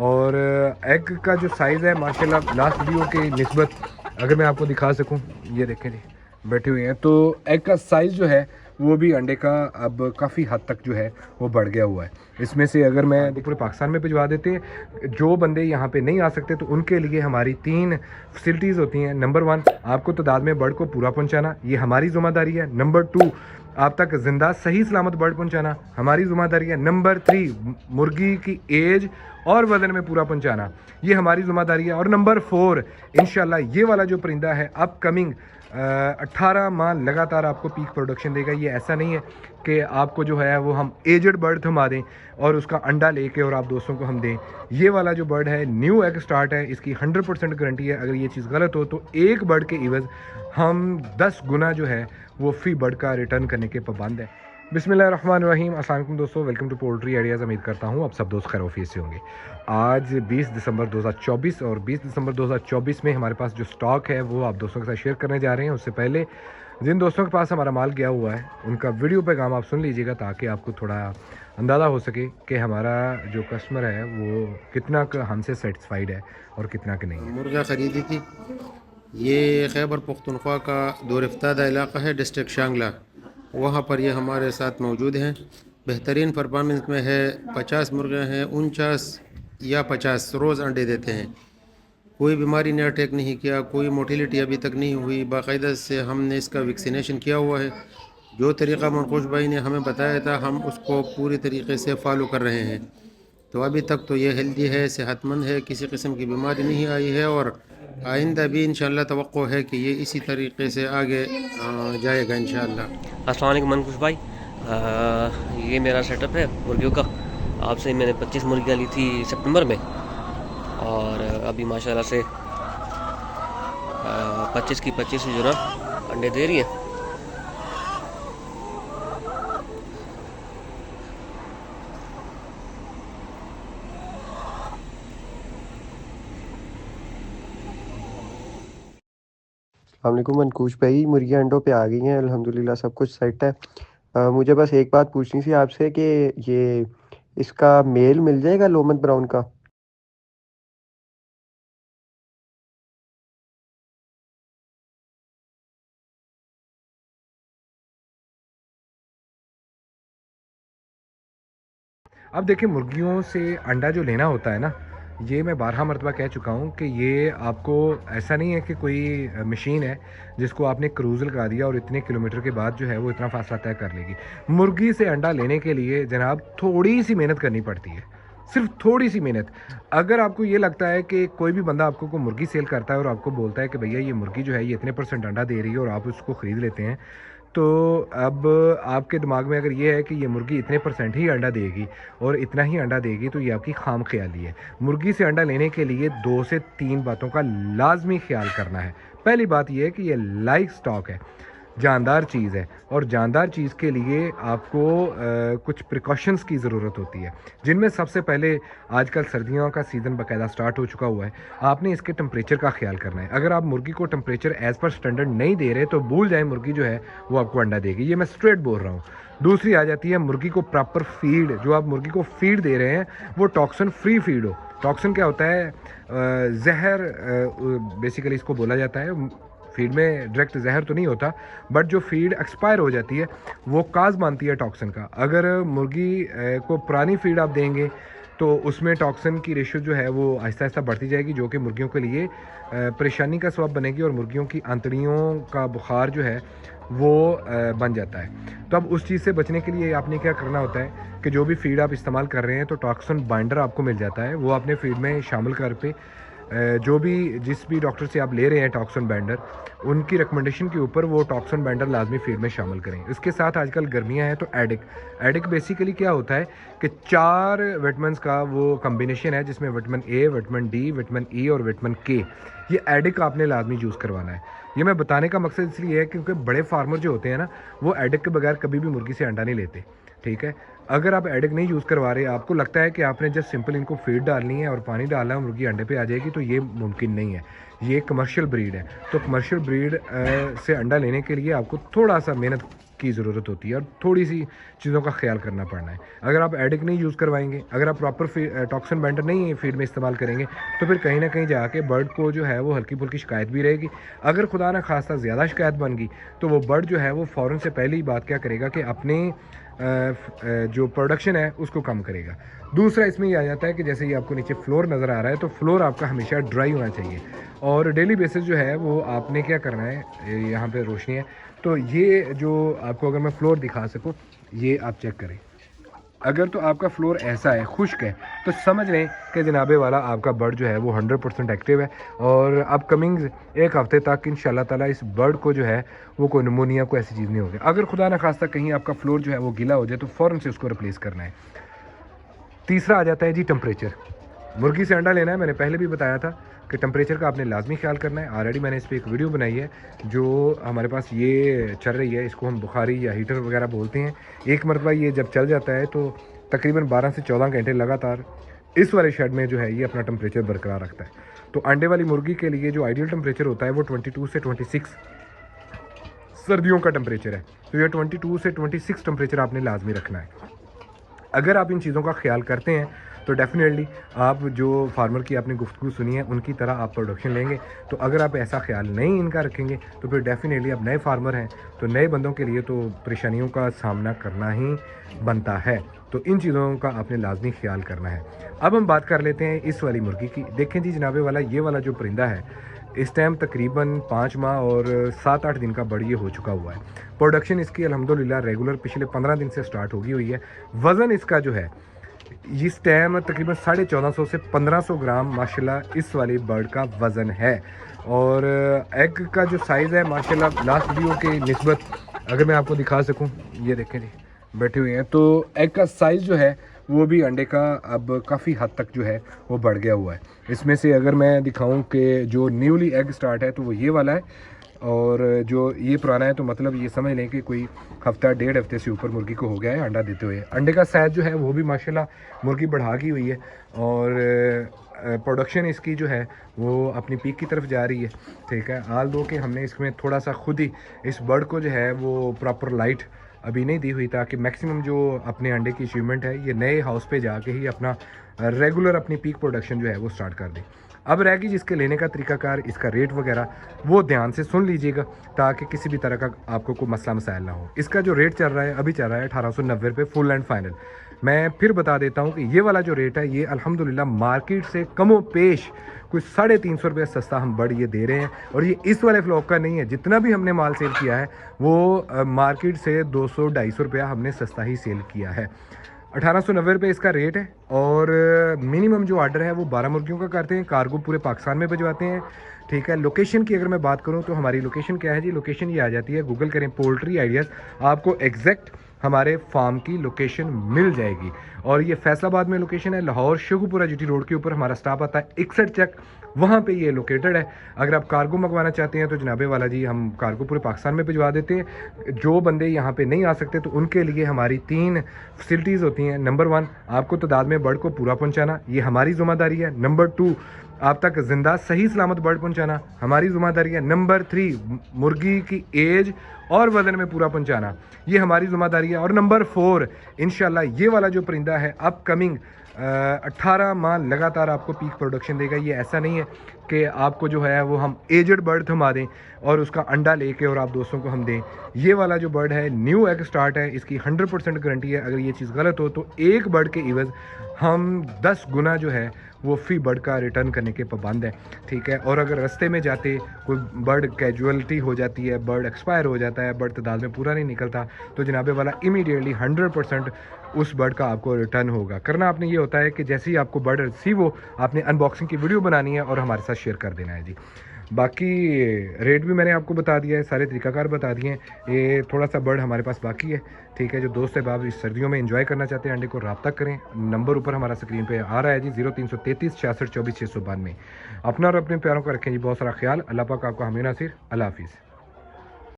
और एग का जो साइज़ है माशाल्लाह लास्ट वीडियो के निस्बत अगर मैं आपको दिखा सकूं, ये देखें जी बैठे हुए हैं, तो एग का साइज़ जो है वो भी अंडे का अब काफ़ी हद तक जो है वो बढ़ गया हुआ है। इसमें से अगर मैं पूरे पाकिस्तान में भिजवा देते हैं, जो बंदे यहाँ पे नहीं आ सकते तो उनके लिए हमारी 3 फैसिलिटीज़ होती हैं। नंबर 1, आपको तादाद में बर्ड को पूरा पहुँचाना, ये हमारी ज़िम्मेदारी है। नंबर 2, आप तक ज़िंदा सही सलामत बर्ड पहुँचाना, हमारी ज़िम्मेदारी है। नंबर 3, मुर्गी की एज और वज़न में पूरा पहुँचाना, ये हमारी ज़िम्मेदारी है। और नंबर 4, इंशाल्लाह ये वाला जो परिंदा है अपकमिंग 18 माह लगातार आपको पीक प्रोडक्शन देगा। ये ऐसा नहीं है कि आपको जो है वो हम एजड बर्ड थमा दें और उसका अंडा लेके और आप दोस्तों को हम दें। ये वाला जो बर्ड है न्यू एग स्टार्ट है, इसकी 100% गारंटी है। अगर ये चीज़ गलत हो तो एक बर्ड के इवज़ हम 10 गुना जो है वो फी बर्ड का रिटर्न करने के पाबंद है। बिस्मिल्लाहिर्रहमानिर्रहीम, अस्सलाम वालेकुम दोस्तों, वेलकम टू पोल्ट्री आइडियाज़। उम्मीद करता हूँ आप सब दोस्त खैरियत से होंगे। आज 20 दिसंबर 2024 और 20 दिसंबर 2024 में हमारे पास जो स्टॉक है वो आप दोस्तों के साथ शेयर करने जा रहे हैं। उससे पहले जिन दोस्तों के पास हमारा माल गया हुआ है उनका वीडियो पैगाम आप सुन लीजिएगा, ताकि आपको थोड़ा अंदाज़ा हो सके कि हमारा जो कस्टमर है वो कितना हमसे सेटिस्फाइड है और कितना कि नहीं है। मुर्गा ख़रीदी थी। ये खैबर पख्तूनख्वा का दूरफ्तादा इलाक़ा है, डिस्ट्रिक्ट शांगला। वहाँ पर ये हमारे साथ मौजूद हैं। बेहतरीन परफॉर्मेंस में है। 50 मुर्गे हैं, 49 या 50 रोज़ अंडे देते हैं। कोई बीमारी ने अटैक नहीं किया, कोई मोटिलिटी अभी तक नहीं हुई। बाकायदा से हमने इसका वैक्सीनेशन किया हुआ है। जो तरीक़ा मनकूश भाई ने हमें बताया था हम उसको पूरी तरीके से फॉलो कर रहे हैं। तो अभी तक तो ये हेल्दी है, सेहतमंद है, किसी किस्म की बीमारी नहीं आई है और आइंदा भी इंशाल्लाह तवक्को है कि ये इसी तरीके से आगे जाएगा इंशाल्लाह। अस्सलाम वालेकुम मनकुश भाई। ये मेरा सेटअप है मुर्गियों का। आपसे मैंने 25 मुर्गियाँ ली थी सितंबर में और अभी माशाल्लाह से 25 की 25 जो ना अंडे दे रही हैं। वालेकुम मनकूश भाई, मुर्गियाँ अंडों पे आ गई हैं अल्हम्दुलिल्लाह, सब कुछ सेट है। मुझे बस एक बात पूछनी थी आपसे कि ये इसका मेल मिल जाएगा लोमन ब्राउन का? अब देखिए, मुर्गियों से अंडा जो लेना होता है ना, ये मैं 12 मरतबा कह चुका हूँ कि ये आपको ऐसा नहीं है कि कोई मशीन है जिसको आपने क्रूज़ लगा दिया और इतने किलोमीटर के बाद जो है वो इतना फासला तय कर लेगी। मुर्गी से अंडा लेने के लिए जनाब थोड़ी सी मेहनत करनी पड़ती है, सिर्फ थोड़ी सी मेहनत। अगर आपको ये लगता है कि कोई भी बंदा आपको को मुर्गी सेल करता है और आपको बोलता है कि भैया ये मुर्गी जो है ये इतने % अंडा दे रही है और आप उसको ख़रीद लेते हैं, तो अब आपके दिमाग में अगर ये है कि ये मुर्गी इतने % ही अंडा देगी और इतना ही अंडा देगी, तो ये आपकी खाम ख्याली है। मुर्गी से अंडा लेने के लिए 2 से 3 बातों का लाजमी ख्याल करना है। पहली बात ये है कि ये लाइव स्टॉक है, जानदार चीज़ है, और जानदार चीज़ के लिए आपको कुछ प्रिकॉशंस की ज़रूरत होती है, जिनमें सबसे पहले आजकल सर्दियों का सीज़न बाकायदा स्टार्ट हो चुका हुआ है। आपने इसके टेम्परेचर का ख्याल करना है। अगर आप मुर्गी को टेम्परेचर एज़ पर स्टैंडर्ड नहीं दे रहे तो भूल जाएँ, मुर्गी जो है वो आपको अंडा देगी। ये मैं स्ट्रेट बोल रहा हूँ। दूसरी आ जाती है मुर्गी को प्रॉपर फीड। जो आप मुर्गी को फीड दे रहे हैं वो टॉक्सिन फ्री फीड हो। टॉक्सिन क्या होता है? जहर बेसिकली इसको बोला जाता है। फीड में डायरेक्ट जहर तो नहीं होता, बट जो फीड एक्सपायर हो जाती है वो काज मानती है टॉक्सिन का। अगर मुर्गी को पुरानी फीड आप देंगे तो उसमें टॉक्सिन की रेशियो जो है वो आहिस्ता आहिस्ता बढ़ती जाएगी, जो कि मुर्गियों के लिए परेशानी का सबब बनेगी और मुर्गियों की आंतड़ियों का बुखार जो है वो बन जाता है। तो अब उस चीज़ से बचने के लिए आपने क्या करना होता है कि जो भी फीड आप इस्तेमाल कर रहे हैं तो टॉक्सिन बाइंडर आपको मिल जाता है, वो अपने फीड में शामिल कर पे जो भी जिस भी डॉक्टर से आप ले रहे हैं टॉक्सिन बाइंडर, उनकी रिकमेंडेशन के ऊपर वो टॉक्सिन बाइंडर लाजमी फीड में शामिल करें। इसके साथ आजकल गर्मियां हैं तो एडिक बेसिकली क्या होता है कि 4 विटामिन्स का वो कम्बिनेशन है, जिसमें vitamin A, vitamin D, vitamin E और विटामिन के। ये एडिक आपने लाजमी यूज़ करवाना है। ये मैं बताने का मकसद इसलिए है क्योंकि बड़े फार्मर जो होते हैं ना, वो एडिक के बगैर कभी भी मुर्गी से अंडा नहीं लेते। ठीक है, अगर आप एडिक नहीं यूज़ करवा रहे, आपको लगता है कि आपने जस्ट सिंपल इनको फीड डालनी है और पानी डालना है, मुर्गी अंडे पे आ जाएगी, तो ये मुमकिन नहीं है। ये कमर्शियल ब्रीड है, तो कमर्शियल ब्रीड से अंडा लेने के लिए आपको थोड़ा सा मेहनत की ज़रूरत होती है और थोड़ी सी चीज़ों का ख्याल करना पड़ना है। अगर आप एडिक नहीं यूज़ करवाएंगे, अगर आप प्रॉपर टॉक्सिन बेंडर नहीं फीड में इस्तेमाल करेंगे, तो फिर कहीं ना कहीं जाके बर्ड को जो है वो हल्की फुल्की शिकायत भी रहेगी। अगर खुदा ना खास्ता ज़्यादा शिकायत बन गई तो वो बर्ड जो है वो फ़ौरन से पहले ही बात क्या करेगा कि अपने जो प्रोडक्शन है उसको कम करेगा। दूसरा इसमें ये आ जाता है कि जैसे ये आपको नीचे फ्लोर नज़र आ रहा है, तो फ्लोर आपका हमेशा ड्राई होना चाहिए और डेली बेसिस जो है वो आपने क्या करना है, यहाँ पे रोशनी है तो ये जो आपको अगर मैं फ्लोर दिखा सकूँ, ये आप चेक करें। अगर तो आपका फ्लोर ऐसा है, खुश्क है, तो समझ लें कि जनाबे वाला आपका बर्ड जो है वो 100% एक्टिव है और अपकमिंग एक हफ़्ते तक इंशाल्लाह ताला इस बर्ड को जो है वो कोई नमोनिया को ऐसी चीज़ नहीं होगी। अगर खुदा न खास्ता कहीं आपका फ्लोर जो है वो गीला हो जाए तो फ़ौरन से उसको रिप्लेस करना है। तीसरा आ जाता है जी टेम्परेचर। मुर्गी से अंडा लेना है, मैंने पहले भी बताया था कि टेम्परेचर का आपने लाजमी ख्याल करना है। ऑलरेडी मैंने इस पर एक वीडियो बनाई है जो हमारे पास ये चल रही है, इसको हम बुखारी या हीटर वगैरह बोलते हैं। एक मरतबा ये जब चल जाता है तो तकरीबन 12 से 14 घंटे लगातार इस वाले शेड में जो है ये अपना टेम्परेचर बरकरार रखता है। तो अंडे वाली मुर्गी के लिए जो आइडियल टेम्परेचर होता है वो 22 से 26 सर्दियों का टेम्परेचर है। तो ये 22 से 26 टेम्परेचर आपने लाजमी रखना है। अगर आप इन चीज़ों का ख्याल करते हैं तो डेफिनेटली आप जो फार्मर की आपने गुफ्तगू सुनी है उनकी तरह आप प्रोडक्शन लेंगे। तो अगर आप ऐसा ख्याल नहीं इनका रखेंगे तो फिर डेफिनेटली आप नए फार्मर हैं, तो नए बंदों के लिए तो परेशानियों का सामना करना ही बनता है। तो इन चीज़ों का आपने लाजमी ख्याल करना है। अब हम बात कर लेते हैं इस वाली मुर्गी की। देखें जी जनाबे वाला, ये वाला जो परिंदा है इस टाइम तकरीबन 5 माह और 7-8 दिन का बड़ी ये हो चुका हुआ है। प्रोडक्शन इसकी अल्हम्दुलिल्लाह रेगुलर पिछले 15 दिन से स्टार्ट होगी हुई है। वज़न इसका जो है इस टाइम तकरीबन 1450 से 1500 ग्राम माशाल्लाह इस वाली बर्ड का वज़न है। और एग का जो साइज़ है माशाल्लाह लास्ट वीडियो के निस्बत अगर मैं आपको दिखा सकूं, ये देखें जी बैठे हुए हैं, तो एग का साइज़ जो है वो भी अंडे का अब काफ़ी हद तक जो है वो बढ़ गया हुआ है। इसमें से अगर मैं दिखाऊं कि जो न्यूली एग स्टार्ट है तो वो ये वाला है और जो ये पुराना है तो मतलब ये समझ लें कि कोई हफ्ता 1.5 हफ्ते से ऊपर मुर्गी को हो गया है अंडा देते हुए। अंडे का साइज़ जो है वो भी माशाल्लाह मुर्गी बढ़ा की हुई है और प्रोडक्शन इसकी जो है वो अपनी पीक की तरफ जा रही है। ठीक है, हाल दो कि हमने इसमें थोड़ा सा खुद ही इस बर्ड को जो है वो प्रॉपर लाइट अभी नहीं दी हुई ताकि मैक्सिमम जो अपने अंडे की अचीवमेंट है ये नए हाउस पे जाके ही अपना रेगुलर अपनी पीक प्रोडक्शन जो है वो स्टार्ट कर दे। अब रहेगी जिसके लेने का तरीकाकार, इसका रेट वगैरह वो ध्यान से सुन लीजिएगा ताकि किसी भी तरह का आपको कोई मसला मसाइल ना हो। इसका जो रेट चल रहा है अभी चल रहा है 1890 रुपये फुल एंड फाइनल। मैं फिर बता देता हूँ कि ये वाला जो रेट है ये अल्हम्दुलिल्लाह मार्केट से कमो पेश कुछ 350 रुपये सस्ता हम बर्ड ये दे रहे हैं। और ये इस वाले फ्लॉक का नहीं है, जितना भी हमने माल सेल किया है वो मार्केट से 200-250 रुपया हमने सस्ता ही सेल किया है। 1890 रुपये इसका रेट है और मिनिमम जो ऑर्डर है वो 12 मुर्गियों का करते हैं। कार्गो पूरे पाकिस्तान में भिजवाते हैं। ठीक है, लोकेशन की अगर मैं बात करूं तो हमारी लोकेशन क्या है जी, लोकेशन ये आ जाती है, गूगल करें पोल्ट्री आइडियाज़, आपको एग्जैक्ट हमारे फार्म की लोकेशन मिल जाएगी। और ये फैसलाबाद में लोकेशन है, लाहौर शेखुपुरा जीटी रोड के ऊपर हमारा स्टाफ आता है 61 चक, वहाँ पे ये लोकेटेड है। अगर आप कार्गो मंगवाना चाहते हैं तो जनाबे वाला जी हम कार्गो पूरे पाकिस्तान में भिजवा देते हैं। जो बंदे यहाँ पे नहीं आ सकते तो उनके लिए हमारी 3 फैसिलिटीज़ होती हैं। नंबर 1, आपको तादाद में बर्ड को पूरा पहुँचाना, ये हमारी ज़िम्मेदारी है। नंबर 2, आप तक ज़िंदा सही सलामत बर्ड पहुँचाना, हमारी ज़िम्मेदारी है। नंबर 3, मुर्गी की एज और वज़न में पूरा पहुँचाना, ये हमारी ज़िम्मेदारी है। और नंबर 4, इंशाल्लाह ये वाला जो परिंदा है अपकमिंग 18 माह लगातार आपको पीक प्रोडक्शन देगा। ये ऐसा नहीं है कि आपको जो है वो हम एजड बर्ड थमा दें और उसका अंडा लेके और आप दोस्तों को हम दें। ये वाला जो बर्ड है न्यू एग स्टार्ट है, इसकी 100% गारंटी है। अगर ये चीज़ गलत हो तो एक बर्ड के इवज़ हम 10 गुना जो है वो फी बर्ड का रिटर्न करने के पाबंद है। ठीक है, और अगर रास्ते में जाते कोई बर्ड कैजुअलिटी हो जाती है, बर्ड एक्सपायर हो जाता है, बर्ड तादाद में पूरा नहीं निकलता, तो जनाबे वाला इमीडिएटली 100% उस बर्ड का आपको रिटर्न होगा। करना आपने ये होता है कि जैसे ही आपको बर्ड रिसीव हो आपने अनबॉक्सिंग की वीडियो बनानी है और हमारे साथ शेयर कर देना है जी। बाकी रेट भी मैंने आपको बता दिया है, सारे तरीकाकार बता दिए हैं। ये थोड़ा सा बर्ड हमारे पास बाकी है। ठीक है, जो दोस्त अहबाब इस सर्दियों में एंजॉय करना चाहते हैं अंडे को, रब्ता करें। नंबर ऊपर हमारा स्क्रीन पे आ रहा है जी, 0333 66 24 692। अपना और अपने प्यारों का रखें जी बहुत सारा ख्याल। अल्लाह पाक आपका हमें नासिर। अल्लाह हाफिज़।